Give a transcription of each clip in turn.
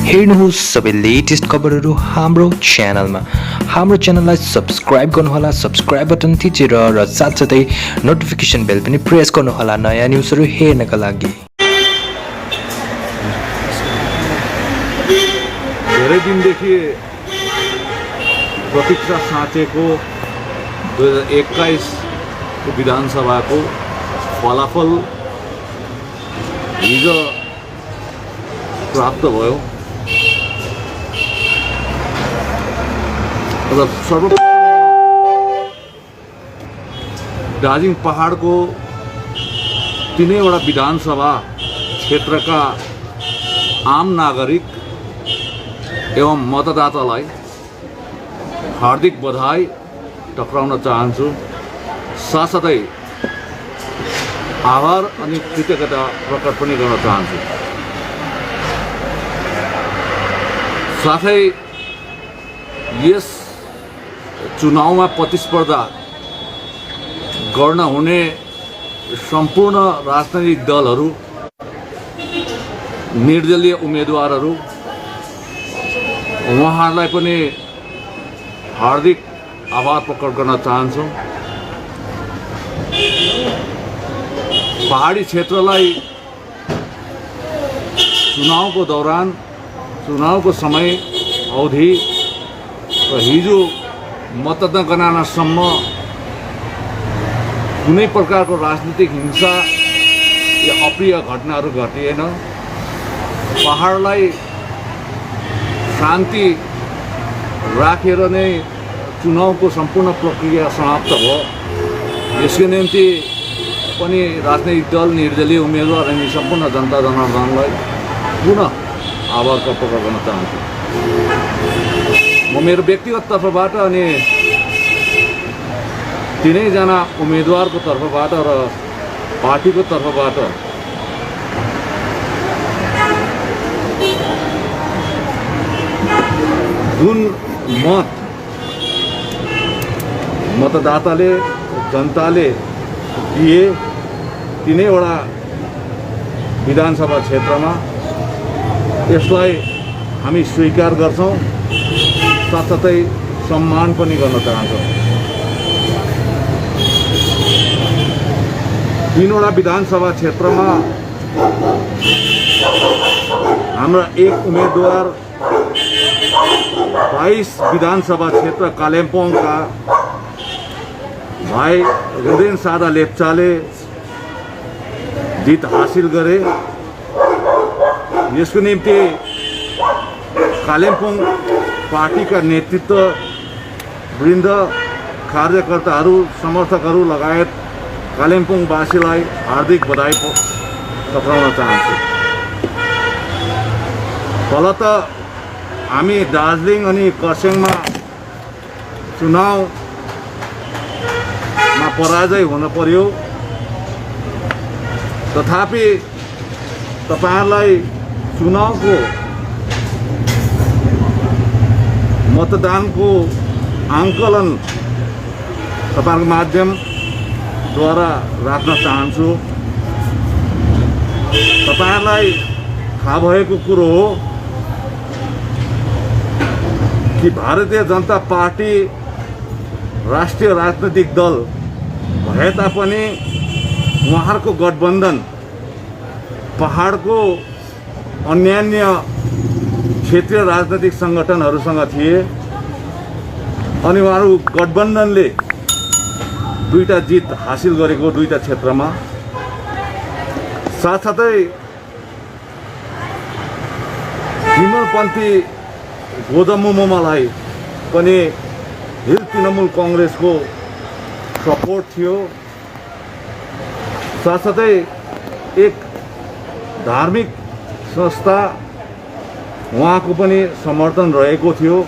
हेर्नुहोस् सबै लेटेस्ट खबरहरू हाम्रो च्यानललाई सब्स्क्राइब गर्नुहोला, सब्स्क्राइब बटन थिचेर र साथसाथै नोटिफिकेसन बेल पनि प्रेस गर्नुहोला नयाँ न्युजहरू हेर्नका लागि। धेरै दिनदेखि प्रतीक्षा साँचेको 2021 को विधानसभाको फलाफल हिजो प्राप्त भयो। र सर्वप्रथम दार्जिलिङ पहाडको तीनैवटा विधानसभा क्षेत्रका आम नागरिक एवं मतदातालाई हार्दिक बधाई टक्राउन चाहन्छु। साथसाथै आभार अनि कृतज्ञता प्रकट पनि गर्न चाहन्छु। साथै यस चुनावमा प्रतिस्पर्धा गर्न हुने सम्पूर्ण राजनैतिक दलहरू, निर्दलीय उम्मेदवारहरू, उहाँहरूलाई पनि हार्दिक आभार प्रकट गर्न चाहन्छु। पहाडी क्षेत्रलाई चुनावको दौरान, चुनावको समय अवधि र हिजो मतदान गणनासम्म कुनै प्रकारको राजनीतिक हिंसा या अप्रिय घटनाहरू घटिएन। पहाडलाई शान्ति राखेर नै चुनावको सम्पूर्ण प्रक्रिया समाप्त भयो। यसको निम्ति पनि राजनैतिक दल, निर्दलीय उम्मेदवार अनि सम्पूर्ण जनता जनार्दनलाई पुनः आभार प्रकट गर्न चाहन्छु। म मेरो व्यक्तिगत तर्फबाट अनि तीनैजना उम्मेदवारको तर्फबाट र पार्टीको तर्फबाट जुन मतदाताले, जनताले दिए तीनैवटा विधानसभा क्षेत्रमा, यसलाई हामी स्वीकार गर्छौँ। साथसाथै सम्मान पनि गर्न चाहन्छौँ। तीनवटा विधानसभा क्षेत्रमा हाम्रा एक उम्मेदवार 22 विधानसभा क्षेत्र कालिम्पोङका भाइ हृदय सादा लेप्चाले जित हासिल गरे। यसको निम्ति कालिम्पोङ पार्टीका नेतृत्व वृन्द, कार्यकर्ताहरू, समर्थकहरू लगायत कालिम्पोङवासीलाई हार्दिक बधाई टक्राउन चाहन्छु। फलत हामी दार्जिलिङ अनि खरसाङमा चुनावमा पराजय हुन पर्यो। तथापि तपाईहरुलाई चुनावको मतदानको आंकलन तपाईहरुको माध्यमद्वारा राख्न चाहन्छु। तपाईहरुलाई थाहा भएको कुरो हो कि भारतीय जनता पार्टी राष्ट्रिय राजनीतिक दल भए तापनि उहाँहरूको गठबन्धन पहाडको अन्यान्य क्षेत्रीय राजनीतिक संगठनहरूसँग थिए अनि उहाँहरू गठबन्धनले दुईटा जित हासिल गरेको, दुईटा क्षेत्रमा। साथसाथै विमलपन्थी गोदमुमोमालाई पनि हिल तृणमूल कांग्रेसको सपोर्ट थियो। साथसाथै एक धार्मिक संस्था उहाँको पनि समर्थन रहेको थियो।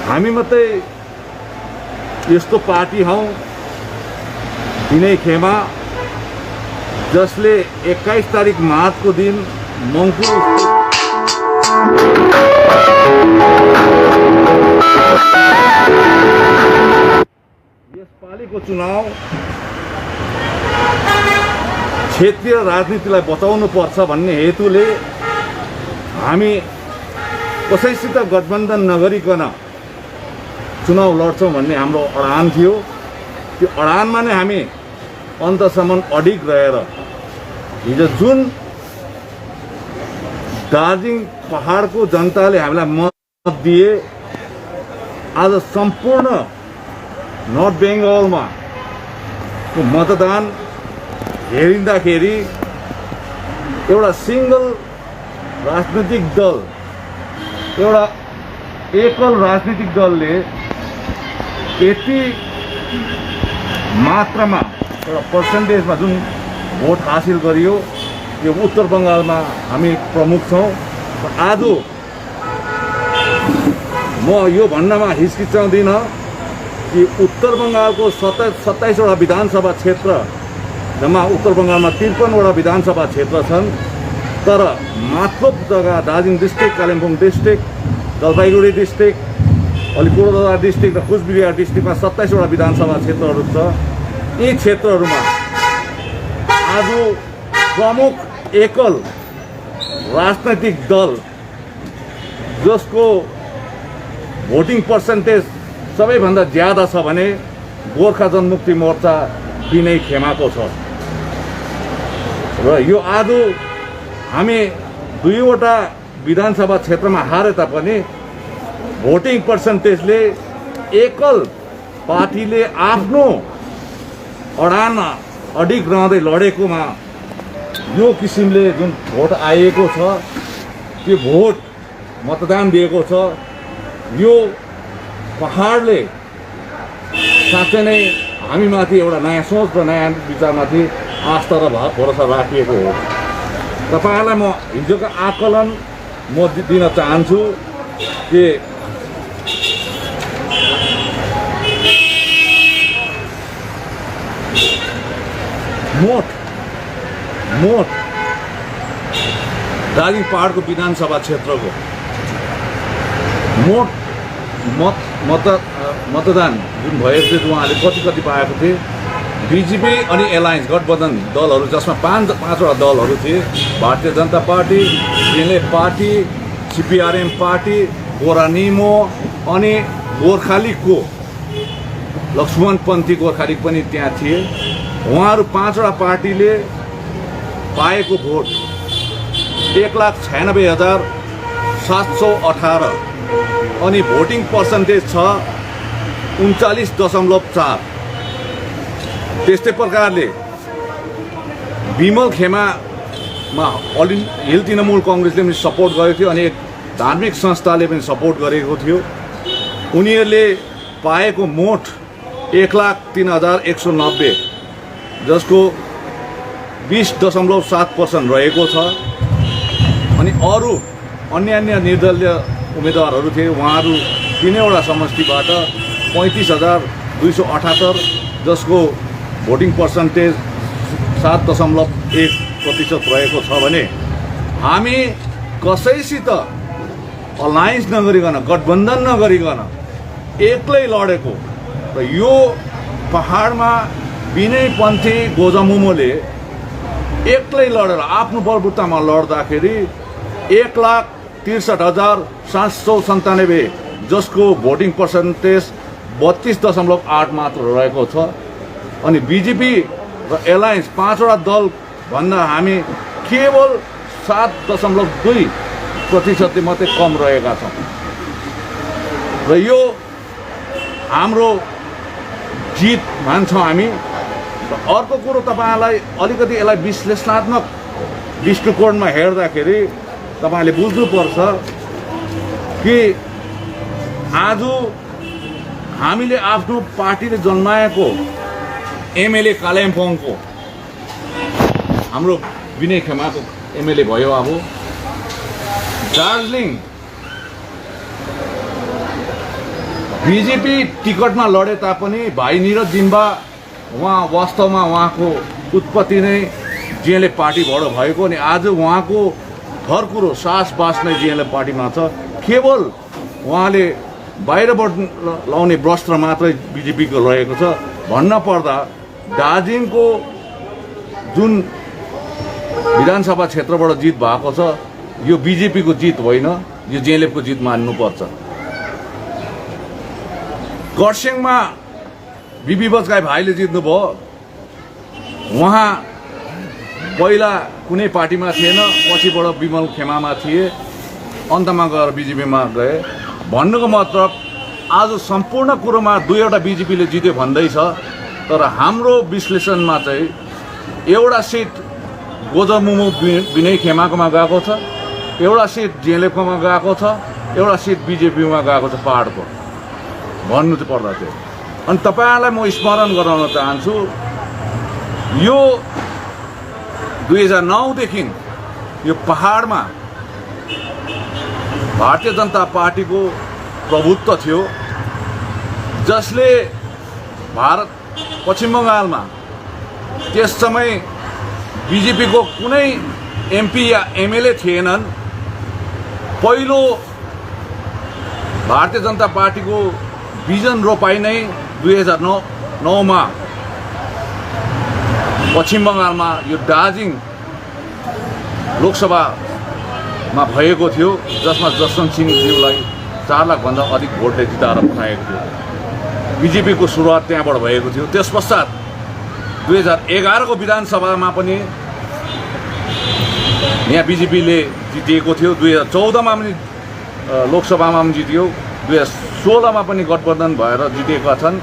हामी मात्रै यस्तो पार्टी हौं दिनै खेमा जसले 21 तारिक मार्चको दिन मङ्पू यसपालिको चुनाव क्षेत्रीय राजनीतिलाई बचाउनु पर्छ भन्ने हेतुले हामी कसैसित गठबन्धन नगरिकन चुनाव लड्छौँ भन्ने हाम्रो अडान थियो। त्यो अडानमा नै हामी अन्तसम्म अडिग रहेर हिजो जुन दार्जिलिङ पहाडको जनताले हामीलाई मत दिए, आज सम्पूर्ण नर्थ बेङ्गलमा मतदान हेरिँदाखेरि एउटा सिङ्गल राजनीतिक दल, एउटा एकल राजनीतिक दलले यति मात्रामा एउटा पर्सेन्टेजमा जुन भोट हासिल गरियो, यो उत्तर बङ्गालमा हामी प्रमुख छौँ। आज म यो भन्नमा हिचकिचाउँदिनँ कि उत्तर बङ्गालको 27वटा विधानसभा क्षेत्र, जम्मा उत्तर बङ्गालमा 53वटा विधानसभा क्षेत्र छन्, तर माथिल्लो जग्गा Darjeeling district, Kalimpong district, Jalpaiguri district, Alipurduar district र कुचबिहार डिस्ट्रिक्टमा 27वटा विधानसभा क्षेत्रहरू छ। यी क्षेत्रहरूमा आज प्रमुख एकल राजनैतिक दल जसको भोटिङ पर्सेन्टेज सबैभन्दा ज्यादा छ भने गोर्खा जनमुक्ति मोर्चा विनय खेमाको छ। र यो आज हामी 2वटा विधानसभा क्षेत्रमा हारे तापनि भोटिङ पर्सेन्टेजले एकल पार्टीले आफ्नो अडानमा अडिग रहँदै लडेकोमा यो किसिमले जुन भोट आएको छ, त्यो भोट मतदान दिएको छ, यो पहाडले साँच्चै नै हामीमाथि एउटा नयाँ सोच र नयाँ विचारमाथि आस्था र भरोसा राखिएको हो। तपाईँहरूलाई म हिजोको आकलन म दिन चाहन्छु कि मोट दार्जिलिङ पहाडको विधानसभा क्षेत्रको मोट मतदान जुन भएको थियो, उहाँले कति पाएको थिए। बिजेपी अनि एलायन्स गठबन्धन दलहरू, जसमा पाँचवटा दलहरू थिए, Bharatiya Janata party, NLF party, CPRM party, गोरा निमो अनि गोर्खालीगको लक्ष्मणपन्थी गोर्खालीग पनि त्यहाँ थिए। उहाँहरू 5वटा पार्टीले पाएको भोट 1,96,718 अनि भोटिङ पर्सेन्टेज छ 39.4। त्यस्तै प्रकारले विमल खेमामा हिल तृणमूल कङ्ग्रेसले पनि सपोर्ट गरेको थियो अनि एक धार्मिक संस्थाले पनि सपोर्ट गरेको थियो। उनीहरूले पाएको मोट 1,03,190 जसको 20.7% रहेको छ। अनि अरू अन्य निर्दलीय उम्मेदवारहरू थिए, उहाँहरू 3वटा समष्टिबाट 35,278 जसको भोटिङ पर्सेन्टेज 7.1% रहेको छ भने हामी कसैसित अलायन्स नगरिकन, गठबन्धन नगरिकन एक्लै लडेको र यो पहाडमा विनयपन्थी गोजामुमोले एक्लै लडेर आफ्नो बलबुतामा लड्दाखेरि 1,63,797 जसको भोटिङ पर्सेन्टेज 32.8 मात्र रहेको छ। अनि बिजेपी र एलायन्स 5वटा दल भन्दा हामी केवल 7.2% मात्रै कम रहेका छौँ। र यो हाम्रो जित मान्छौँ हामी। र अर्को कुरो तपाईँलाई अलिकति यसलाई विश्लेषणात्मक दृष्टिकोणमा हेर्दाखेरि तपाईँले बुझ्नुपर्छ कि आज हामीले आफ्नो पार्टीले जन्माएको एमएलए कालिम्पोङको हाम्रो विनय खेमाको एमएलए भयो। अब दार्जिलिङ बिजेपी टिकटमा लडे तापनि भाइ निरज जिम्बा उहाँ वास्तवमा उहाँको उत्पत्ति नै जिएलएफ पार्टीबाट भएको अनि आज उहाँको थरकुरो सास बास नै जिएलएफ पार्टीमा छ। केवल उहाँले बाहिरबाट लाउने वस्त्र मात्रै बिजेपीको रहेको छ। भन्न पर्दा दार्जिलिङको जुन विधानसभा क्षेत्रबाट जित भएको छ यो बिजेपीको जित होइन, यो जेएलएफको जित मान्नुपर्छ। खरसाङमा बिबी बजगाई भाइले जित्नुभयो। उहाँ पहिला कुनै पार्टीमा थिएन, पछिबाट विमल खेमामा थिए, अन्तमा गएर बिजेपीमा गए। भन्नुको मतलब आज सम्पूर्ण कुरोमा दुईवटा बिजेपीले जित्यो भन्दैछ, तर हाम्रो विश्लेषणमा चाहिँ एउटा सिट गोजमुमु विनय खेमाकोमा गएको छ, एउटा सिट जेएलएफकोमा गएको छ, एउटा सिट बिजेपीमा गएको छ पहाडको भन्नु चाहिँ पर्दा चाहिँ। अनि तपाईँहरूलाई म स्मरण गराउन चाहन्छु, यो 2009 देखि यो पहाडमा भारतीय जनता पार्टीको प्रभुत्व थियो, जसले पश्चिम बङ्गालमा त्यस समय बिजेपीको कुनै एमपी या एमएलए थिएनन्। पहिलो भारतीय जनता पार्टीको बिजन रोपाइ नै 2009 मा पश्चिम बङ्गालमा यो दार्जिलिङ लोकसभामा भएको थियो, जसमा जसवन्त सिंहज्यूलाई 4 लाखभन्दा अधिक भोटले जिताएर पठाएको थियो। बिजेपीको सुरुवात त्यहाँबाट भएको थियो। त्यस पश्चात 2011 को विधानसभामा पनि यहाँ बिजेपीले जितिएको थियो। 2014 मा पनि लोकसभामा पनि जित्यो। 2016 मा पनि गठबन्धन भएर जितेका छन्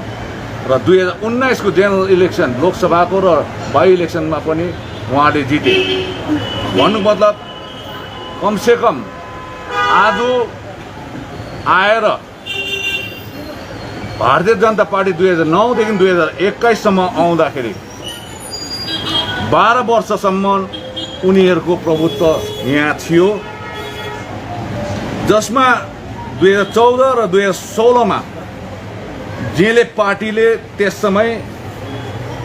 र 2019 को जेनरल इलेक्सन लोकसभाको र बाई इलेक्सनमा पनि उहाँले जिते। भन्नु मतलब कमसेकम आज आएर भारतीय जनता पार्टी 2009 देखि 2021 सम्म आउँदाखेरि 12 वर्षसम्म उनीहरूको प्रभुत्व यहाँ थियो, जसमा 2014 र 2016 मा जेएलएफ पार्टीले त्यस समय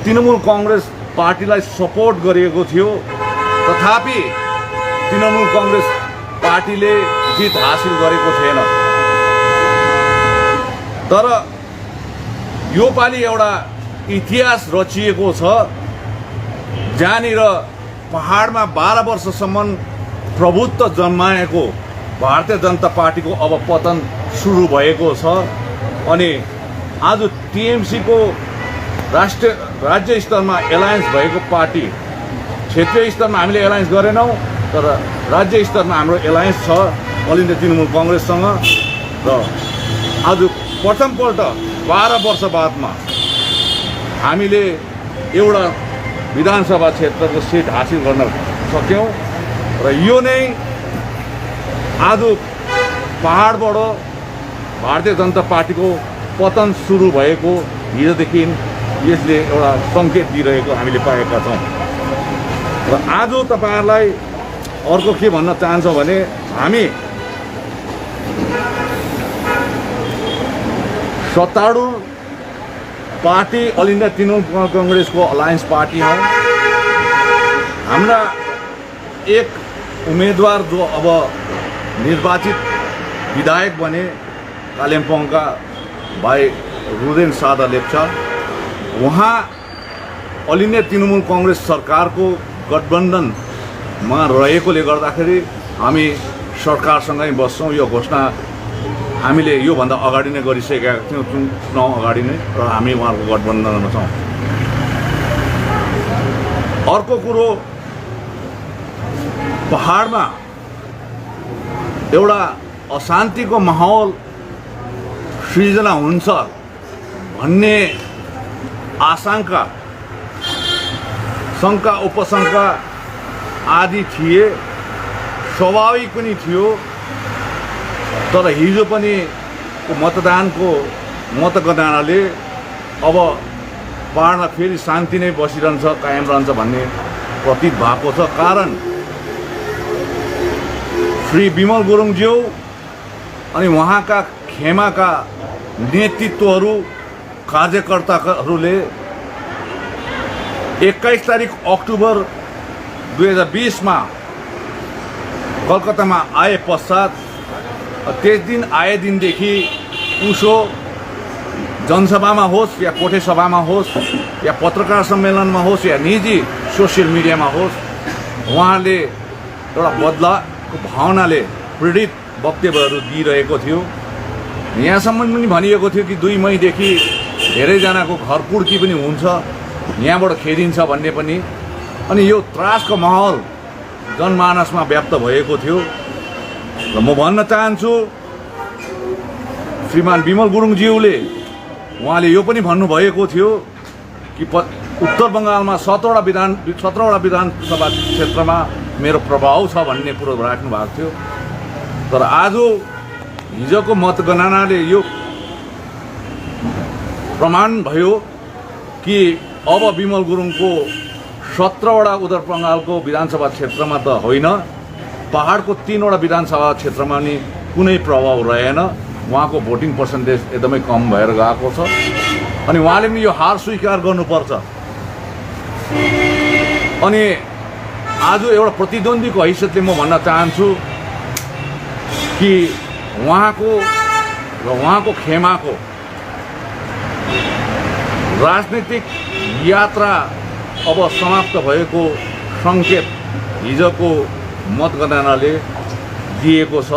तृणमूल कांग्रेस पार्टीलाई सपोर्ट गरेको थियो। तथापि तृणमूल कांग्रेस पार्टीले जित हासिल गरेको थिएन। तर यो पालि एउटा इतिहास रचिएको छ, जहाँनिर पहाडमा 12 वर्षसम्म प्रभुत्व जन्माएको भारतीय जनता पार्टीको अब पतन सुरु भएको छ। अनि आज टीएमसी को राज्य स्तरमा एलायन्स भएको पार्टी, क्षेत्रीय स्तरमा हामीले एलायन्स गरेनौँ, तर राज्य स्तरमा हाम्रो एलायन्स छ अल इन्डिया तृणमूल कांग्रेससँग। र आज प्रथमपल्ट 12 वर्ष बादमा हामीले एउटा विधानसभा क्षेत्रको सिट हासिल गर्न सक्यौँ। र यो नै आज पहाडबाट भारतीय जनता पार्टीको पतन सुरु भएको हिजोदेखि यसले एउटा सङ्केत दिइरहेको हामीले पाएका छौँ। र आज तपाईहरुलाई अर्को के भन्न चाहन्छौँ भने हामी सत्तारूढ पार्टी अल इन्डिया तृणमूल कांग्रेसको अलायन्स पार्टी हौ। हाम्रा एक उम्मेदवार जो अब निर्वाचित विधायक बने कालिम्पोङका भाइ रुदेन सादा लेप्चा, उहाँ अल इन्डिया तृणमूल कांग्रेस सरकारको गठबन्धनमा रहेकोले गर्दाखेरि हामी सरकारसँगै बस्छौँ। यो घोषणा हामीले योभन्दा अगाडि नै गरिसकेका थियौँ, चुनाव अगाडि नै, र हामी उहाँहरूको गठबन्धनमा छौँ। अर्को कुरो, पहाडमा एउटा अशान्तिको माहौल सृजना हुन्छ भन्ने आशंका, शंका उपशंका आदि थिए, स्वाभाविक पनि थियो। तर हिजो पनि मतदानको मतगणनाले अब पहाडमा फेरि शान्ति नै बसिरहन्छ, कायम रहन्छ भन्ने प्रतीत भएको छ। कारण श्री विमल गुरुङज्यू अनि उहाँका खेमाका नेतृत्वहरू, कार्यकर्ताहरूले 21 तारिक अक्टोबर 2020 मा कलकत्तामा आए पश्चात त्यस दिन आए दिनदेखि उसो जनसभामा होस् या कोठे सभामा होस् या पत्रकार सम्मेलनमा होस् या निजी सोसियल मिडियामा होस्, उहाँले एउटा बदला भावनाले पीडित वक्तव्यहरू दिइरहेको थियो। यहाँसम्म पनि भनिएको थियो कि 2 मईदेखि धेरैजनाको घर कुर्की पनि हुन्छ, यहाँबाट खेदिन्छ भन्ने पनि। अनि यो त्रासको माहौल जनमानसमा व्याप्त भएको थियो। र म भन्न चाहन्छु श्रीमान विमल गुरुङज्यूले उहाँले यो पनि भन्नुभएको थियो कि उत्तर बङ्गालमा 17वटा विधानसभा क्षेत्रमा मेरो प्रभाव छ भन्ने कुरो राख्नु भएको थियो। तर आज हिजोको मतगणनाले यो प्रमाण भयो कि अब विमल गुरुङको 17वटा उत्तर बङ्गालको विधानसभा क्षेत्रमा त होइन, पहाडको 3वटा विधानसभा क्षेत्रमा नि कुनै प्रभाव रहेन। उहाँको भोटिङ पर्सेन्टेज एकदमै कम भएर गएको छ। अनि उहाँले पनि यो हार स्वीकार गर्नुपर्छ। अनि आज एउटा प्रतिद्वन्द्वीको हैसियतले म भन्न चाहन्छु कि उहाँको र उहाँको खेमाको राजनीतिक यात्रा अब समाप्त भएको सङ्केत हिजोको मतगणनाले दिएको छ।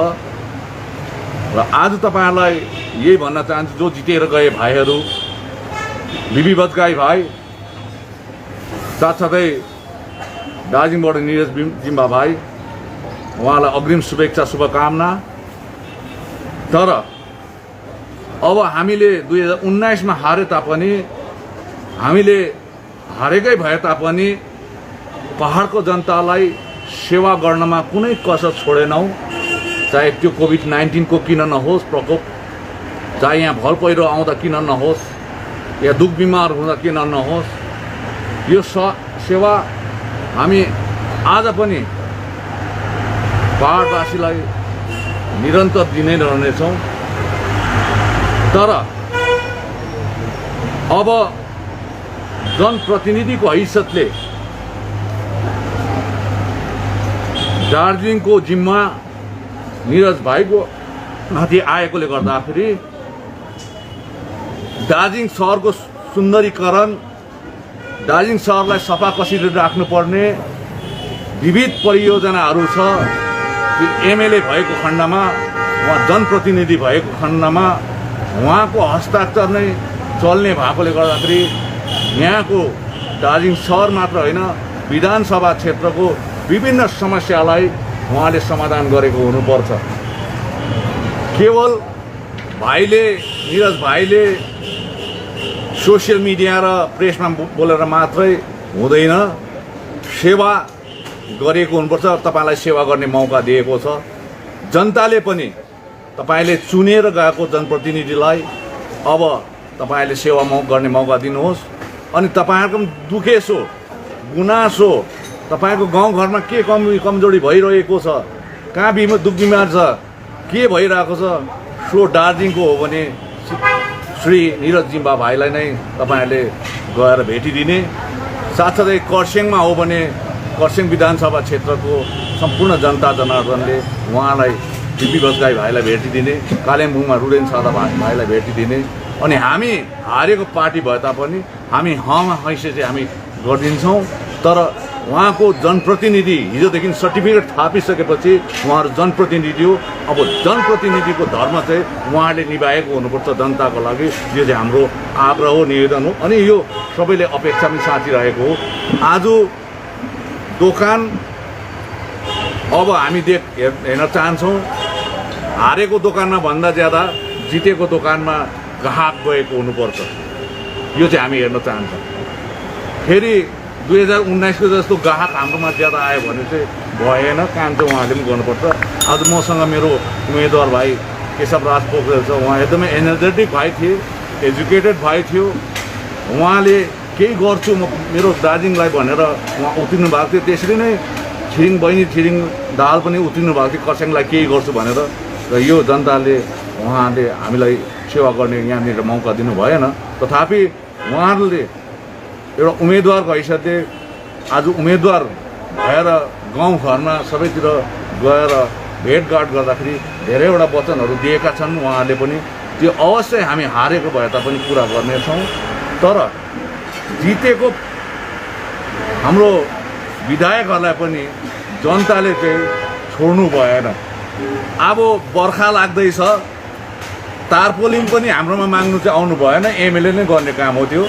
र आज तपाईहरुलाई यही भन्न चाहन्छु, जो जितेर गए भाइहरू, बिबी बजगाई भाइ, साथसाथै दार्जिलिङबाट निरज जिम्बा भाइ, उहाँलाई अग्रिम शुभेच्छा शुभकामना। तर अब हामीले 2019 मा हारे तापनि, हामीले हारेकै भए तापनि पहाडको जनतालाई सेवा गर्नमा कुनै कसर छोडेनौं। चाहे त्यो कोभिड-19 को किन नहोस् प्रकोप, चाहे यहाँ भल पहिरो आउँदा किन नहोस्, या दुख बिमार हुँदा किन नहोस्, यो सेवा हामी आज पनि पहाडवासीलाई निरन्तर दिनै रहनेछौँ। तर अब जनप्रतिनिधिको हैसियतले दार्जिलिङको जिम्मा निरज भाइको माथि आएकोले गर्दाखेरि दार्जिलिङ शहरको सुन्दरीकरण, दार्जिलिङ शहरलाई सफा कसरी राख्नुपर्ने विविध परियोजनाहरू छ। एमएलए भएको खण्डमा, उहाँ जनप्रतिनिधि भएको खण्डमा उहाँको हस्ताक्षर नै चल्ने भएकोले गर्दाखेरि यहाँको दार्जिलिङ शहर मात्र होइन, विधानसभा क्षेत्रको विभिन्न समस्यालाई उहाँले समाधान गरेको हुनुपर्छ। केवल भाइले, निरज भाइले सोसियल मिडिया र प्रेसमा बोलेर मात्रै हुँदैन, सेवा गरेको हुनुपर्छ। तपाईलाई सेवा गर्ने मौका दिएको छ जनताले पनि। तपाईले चुनेर गएको जनप्रतिनिधिलाई अब तपाईले सेवा गर्ने मौका दिनुहोस्। अनि तपाईहरुको दुखेसो गुनासो, तपाईको गाउँघरमा के कमजोरी भइरहेको छ, कहाँ दुख बिमार छ, के भइरहेको छ, सो दार्जिलिङको हो भने श्री निरज जिम्बा भाइलाई नै तपाईहरुले गएर भेटिदिने। साथसाथै खरसाङमा हो भने खरसाङ विधानसभा क्षेत्रको सम्पूर्ण जनता जनार्दनले उहाँलाई बिपी बजगाई भाइलाई भेटिदिने, कालिम्पोङमा रुडेन सादा भाइलाई भेटिदिने। अनि हामी हारेको पार्टी भए तापनि हामी हैसियत चाहिँ हामी गरिदिन्छौँ। तर उहाँको जनप्रतिनिधि हिजोदेखि सर्टिफिकेट थापिसकेपछि उहाँहरू जनप्रतिनिधि हो। अब जनप्रतिनिधिको धर्म चाहिँ उहाँले निभाएको हुनुपर्छ जनताको लागि। यो चाहिँ हाम्रो आग्रह हो, निवेदन हो। अनि यो सबैले अपेक्षा पनि साँचिरहेको हो। आज दोकान अब हामी हेर्न चाहन्छौँ, हारेको दोकानमा भन्दा ज्यादा जितेको दोकानमा ग्राहक गएको हुनुपर्छ। यो चाहिँ हामी हेर्न चाहन्छौँ। फेरि 2019 को जस्तो ग्राहक हाम्रोमा ज्यादा आयो भने चाहिँ भएन, काम चाहिँ उहाँले पनि गर्नुपर्छ। आज मसँग मेरो उम्मेदवार भाइ केशव राज पोखरेल छ। उहाँ एकदमै एनर्जेटिक भाइ थिए, एजुकेटेड भाइ थियो। उहाँले केही गर्छु म मेरो दार्जिलिङलाई भनेर उहाँ उत्रिनु भएको थियो। त्यसरी नै छिरिङ बहिनी छिरिङ दाहाल पनि उत्रिनु भएको थियो खरसाङलाई केही गर्छु भनेर। र यो जनताले उहाँले हामीलाई सेवा गर्ने यहाँनिर मौका दिनु भएन। तथापि उहाँहरूले एउटा उम्मेदवारको हैसियतले आज उम्मेदवार भएर गाउँघरमा सबैतिर गएर भेटघाट गर्दाखेरि धेरैवटा वचनहरू दिएका छन् उहाँहरूले पनि। त्यो अवश्य हामी हारेको भए तापनि पुरा गर्नेछौँ। तर जितेको हाम्रो विधायकहरूलाई पनि जनताले चाहिँ छोड्नु भएन। अब बर्खा लाग्दैछ, तारपोलिन पनि हाम्रोमा माग्नु चाहिँ आउनु भएन, एमएलए नै गर्ने काम हो त्यो।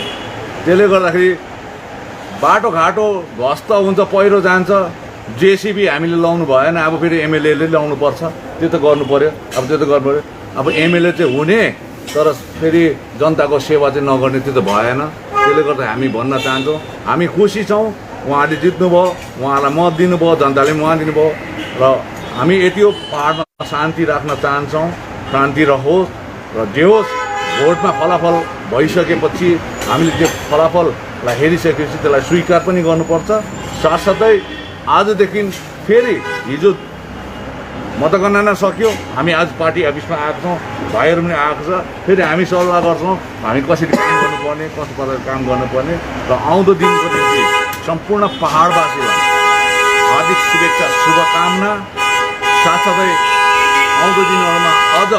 त्यसले गर्दाखेरि बाटोघाटो ध्वस्त हुन्छ, पहिरो जान्छ, जेसिबी हामीले लाउनु भएन, अब फेरि एमएलएले ल्याउनु पर्छ, त्यो त गर्नु पऱ्यो। अब त्यो त गर्नु पऱ्यो। अब एमएलए चाहिँ हुने तर फेरि जनताको सेवा चाहिँ नगर्ने, त्यो त भएन। त्यसले गर्दा हामी भन्न चाहन्छौँ, हामी खुसी छौँ उहाँले जित्नुभयो, उहाँलाई मत दिनुभयो, जनताले मत दिनुभयो र हामी यति हो पाहाडमा शान्ति राख्न चाहन्छौँ। शान्ति रहोस् र जे होस्, भोटमा फलाफल भइसकेपछि हामीले त्यो फलाफललाई हेरिसकेपछि त्यसलाई स्वीकार पनि गर्नुपर्छ। साथसाथै आजदेखि फेरि हिजो मतगणना सक्यो, हामी आज पार्टी अफिसमा आएको छौँ, भाइहरू पनि आएको छ, फेरि हामी सल्लाह गर्छौँ हामी कसरी काम गर्नुपर्ने, कस्तो प्रकारले काम गर्नुपर्ने र आउँदो दिनको निम्ति सम्पूर्ण पहाडवासीलाई हार्दिक शुभेच्छा, शुभकामना। साथसाथै आउँदो दिनहरूमा अझ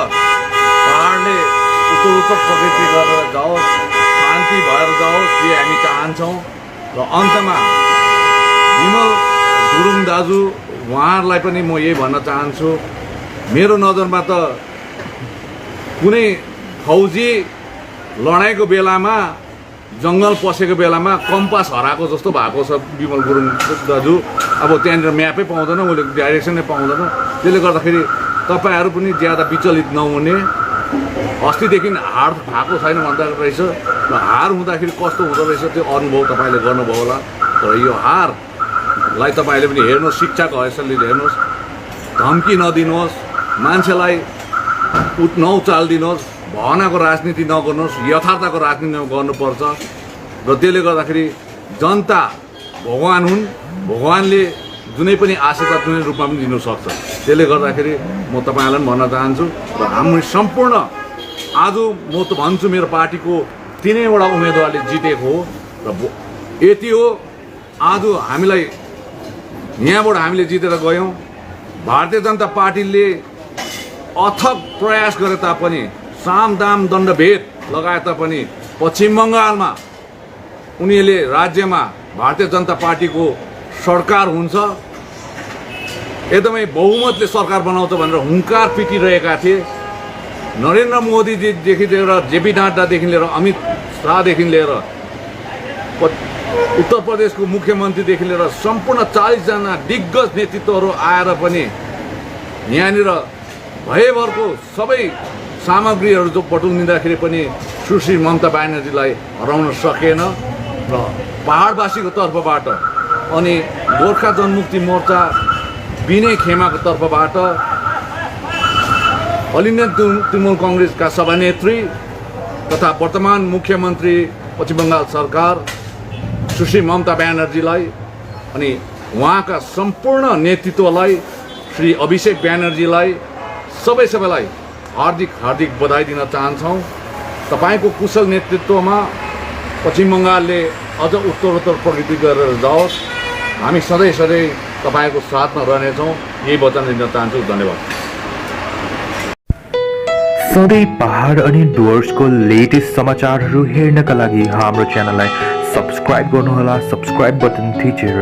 पहाडले उत्तर प्रगति गरेर जाओस्, शान्ति भएर जाओस्, यो हामी चाहन्छौँ। र अन्तमा विमल गुरुङ दाजु उहाँहरूलाई पनि म यही भन्न चाहन्छु, मेरो नजरमा त कुनै फौजी लडाइँको बेलामा जङ्गल पसेको बेलामा कम्पास हराएको जस्तो भएको छ विमल गुरुङ दाजु। अब त्यहाँनिर म्यापै पाउँदैन, उसले डाइरेक्सनै पाउँदैन। त्यसले गर्दाखेरि तपाईँहरू पनि ज्यादा विचलित नहुने। अस्तिदेखि हार भएको छैन भन्दा रहेछ र हार हुँदाखेरि कस्तो हुँदो रहेछ त्यो अनुभव तपाईँले गर्नुभयो होला। तर यो हारलाई तपाईँले पनि हेर्नुहोस्, शिक्षाको हैसियतले हेर्नुहोस्, धम्की नदिनुहोस्, मान्छेलाई नउचालिदिनुहोस्, भावनाको राजनीति नगर्नुहोस्, यथार्थको राजनीति गर्नुपर्छ। र त्यसले गर्दाखेरि जनता भगवान हुन्, भगवानले जुनै पनि आशीर्वाद जुनै रूपमा पनि दिनु सक्छ। त्यसले गर्दाखेरि म तपाईँहरूलाई पनि भन्न चाहन्छु र हाम्रो सम्पूर्ण आज म त भन्छु मेरो पार्टीको 3वटा उम्मेदवारले जितेको हो र यति हो। आज हामीलाई यहाँबाट हामीले जितेर गयौँ। भारतीय जनता पार्टीले अथक प्रयास गरे तापनि, साम दाम दण्ड भेद लगाए तापनि पश्चिम बङ्गालमा उनीहरूले राज्यमा भारतीय जनता पार्टीको सरकार हुन्छ, एकदमै बहुमतले सरकार बनाउँछ भनेर हुङ्कार पिटिरहेका थिए। नरेन्द्र मोदीजीदेखि लिएर जेपी नड्डादेखि लिएर अमित शाहदेखि लिएर उत्तर प्रदेशको मुख्यमन्त्रीदेखि लिएर सम्पूर्ण 40 जना दिग्गज नेतृत्वहरू आएर पनि यहाँनिर भयभरको सबै सामग्रीहरू जो बटुलिँदाखेरि पनि सुश्री ममता ब्यानर्जीलाई हराउन सकेन। र पहाडवासीको तर्फबाट अनि गोर्खा जनमुक्ति मोर्चा विनय खेमाको तर्फबाट अल इन्डिया तृणमूल काङ्ग्रेसका सभानेत्री तथा वर्तमान मुख्यमन्त्री पश्चिम बङ्गाल सरकार सुश्री ममता ब्यानर्जीलाई अनि उहाँका सम्पूर्ण नेतृत्वलाई, श्री अभिषेक ब्यानर्जीलाई, सबैलाई हार्दिक हार्दिक बधाई दिन चाहन्छौँ। तपाईँको कुशल नेतृत्वमा पश्चिम बङ्गालले अझ उत्तरोत्तर प्रगति गरेर जाओस्। हामी सधैँ सधैँ तपाईँको साथमा रहनेछौँ, यही वचन दिन चाहन्छु। धन्यवाद। सधैँ पहाड अनि डुवर्सको लेटेस्ट समाचारहरू हेर्नका लागि हाम्रो च्यानललाई सब्स्क्राइब गर्नुहोला, सब्स्क्राइब बटन थिचेर।